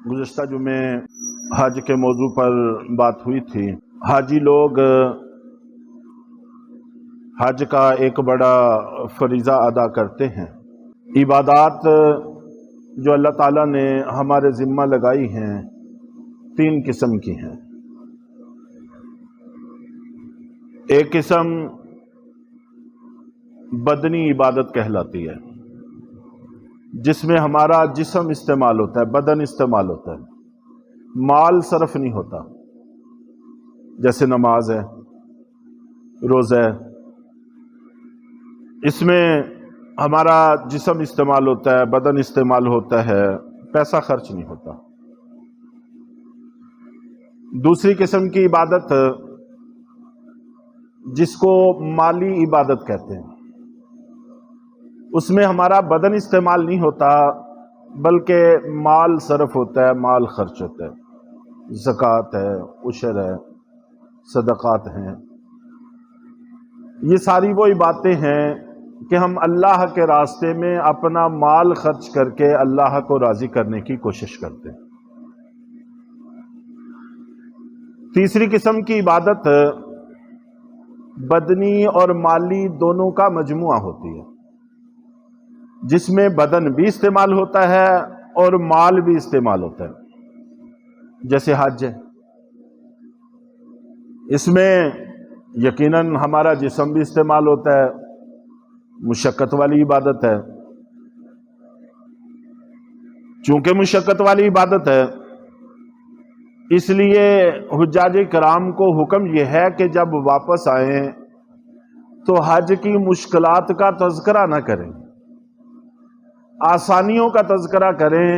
گزشتہ جمعے حج کے موضوع پر بات ہوئی تھی۔ حاجی لوگ حج کا ایک بڑا فریضہ ادا کرتے ہیں۔ عبادات جو اللہ تعالیٰ نے ہمارے ذمہ لگائی ہیں 3 قسم کی ہیں۔ ایک قسم بدنی عبادت کہلاتی ہے، جس میں ہمارا جسم استعمال ہوتا ہے، بدن استعمال ہوتا ہے، مال صرف نہیں ہوتا، جیسے نماز ہے، روزہ ہے۔ اس میں ہمارا جسم استعمال ہوتا ہے، بدن استعمال ہوتا ہے، پیسہ خرچ نہیں ہوتا۔ دوسری قسم کی عبادت جس کو مالی عبادت کہتے ہیں، اس میں ہمارا بدن استعمال نہیں ہوتا بلکہ مال صرف ہوتا ہے، مال خرچ ہوتا ہے، زکوٰۃ ہے، عشر ہے، صدقات ہیں۔ یہ ساری وہ عبادتیں ہیں کہ ہم اللہ کے راستے میں اپنا مال خرچ کر کے اللہ کو راضی کرنے کی کوشش کرتے ہیں۔ تیسری قسم کی عبادت بدنی اور مالی دونوں کا مجموعہ ہوتی ہے، جس میں بدن بھی استعمال ہوتا ہے اور مال بھی استعمال ہوتا ہے، جیسے حج ہے۔ اس میں یقیناً ہمارا جسم بھی استعمال ہوتا ہے، مشقت والی عبادت ہے۔ چونکہ مشقت والی عبادت ہے، اس لیے حجاج کرام کو حکم یہ ہے کہ جب واپس آئیں تو حج کی مشکلات کا تذکرہ نہ کریں، آسانیوں کا تذکرہ کریں،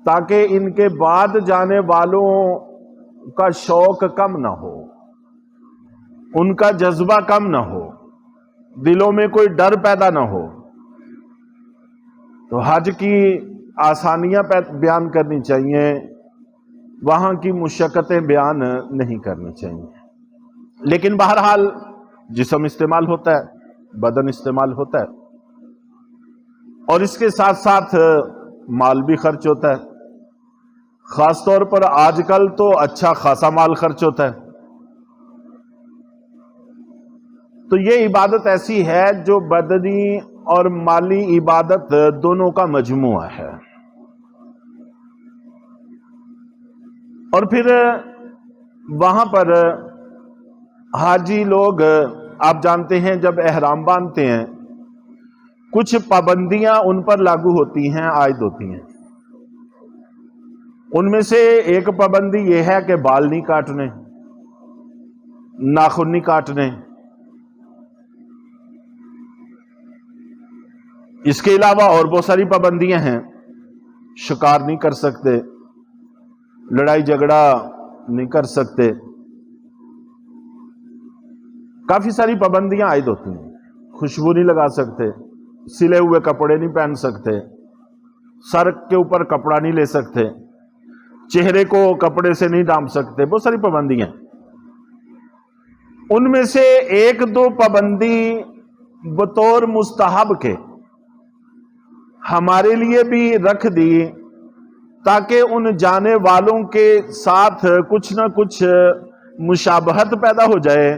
تاکہ ان کے بعد جانے والوں کا شوق کم نہ ہو، ان کا جذبہ کم نہ ہو، دلوں میں کوئی ڈر پیدا نہ ہو۔ تو حج کی آسانیاں بیان کرنی چاہیے، وہاں کی مشقتیں بیان نہیں کرنی چاہیے۔ لیکن بہرحال جسم استعمال ہوتا ہے، بدن استعمال ہوتا ہے، اور اس کے ساتھ ساتھ مال بھی خرچ ہوتا ہے۔ خاص طور پر آج کل تو اچھا خاصا مال خرچ ہوتا ہے۔ تو یہ عبادت ایسی ہے جو بدنی اور مالی عبادت دونوں کا مجموعہ ہے۔ اور پھر وہاں پر حاجی لوگ، آپ جانتے ہیں، جب احرام باندھتے ہیں کچھ پابندیاں ان پر لاگو ہوتی ہیں، عائد ہوتی ہیں۔ ان میں سے ایک پابندی یہ ہے کہ بال نہیں کاٹنے، ناخن نہیں کاٹنے۔ اس کے علاوہ اور بہت ساری پابندیاں ہیں، شکار نہیں کر سکتے، لڑائی جھگڑا نہیں کر سکتے، کافی ساری پابندیاں عائد ہوتی ہیں۔ خوشبو نہیں لگا سکتے، سلے ہوئے کپڑے نہیں پہن سکتے، سر کے اوپر کپڑا نہیں لے سکتے، چہرے کو کپڑے سے نہیں ڈھانپ سکتے، بہت ساری پابندیاں۔ ان میں سے 1-2 پابندی بطور مستحب کے ہمارے لیے بھی رکھ دی، تاکہ ان جانے والوں کے ساتھ کچھ نہ کچھ مشابہت پیدا ہو جائے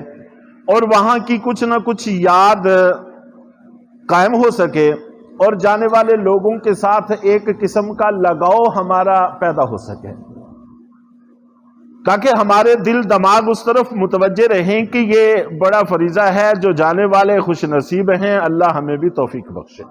اور وہاں کی کچھ نہ کچھ یاد قائم ہو سکے، اور جانے والے لوگوں کے ساتھ ایک قسم کا لگاؤ ہمارا پیدا ہو سکے، تاکہ ہمارے دل دماغ اس طرف متوجہ رہیں کہ یہ بڑا فریضہ ہے، جو جانے والے خوش نصیب ہیں، اللہ ہمیں بھی توفیق بخشے۔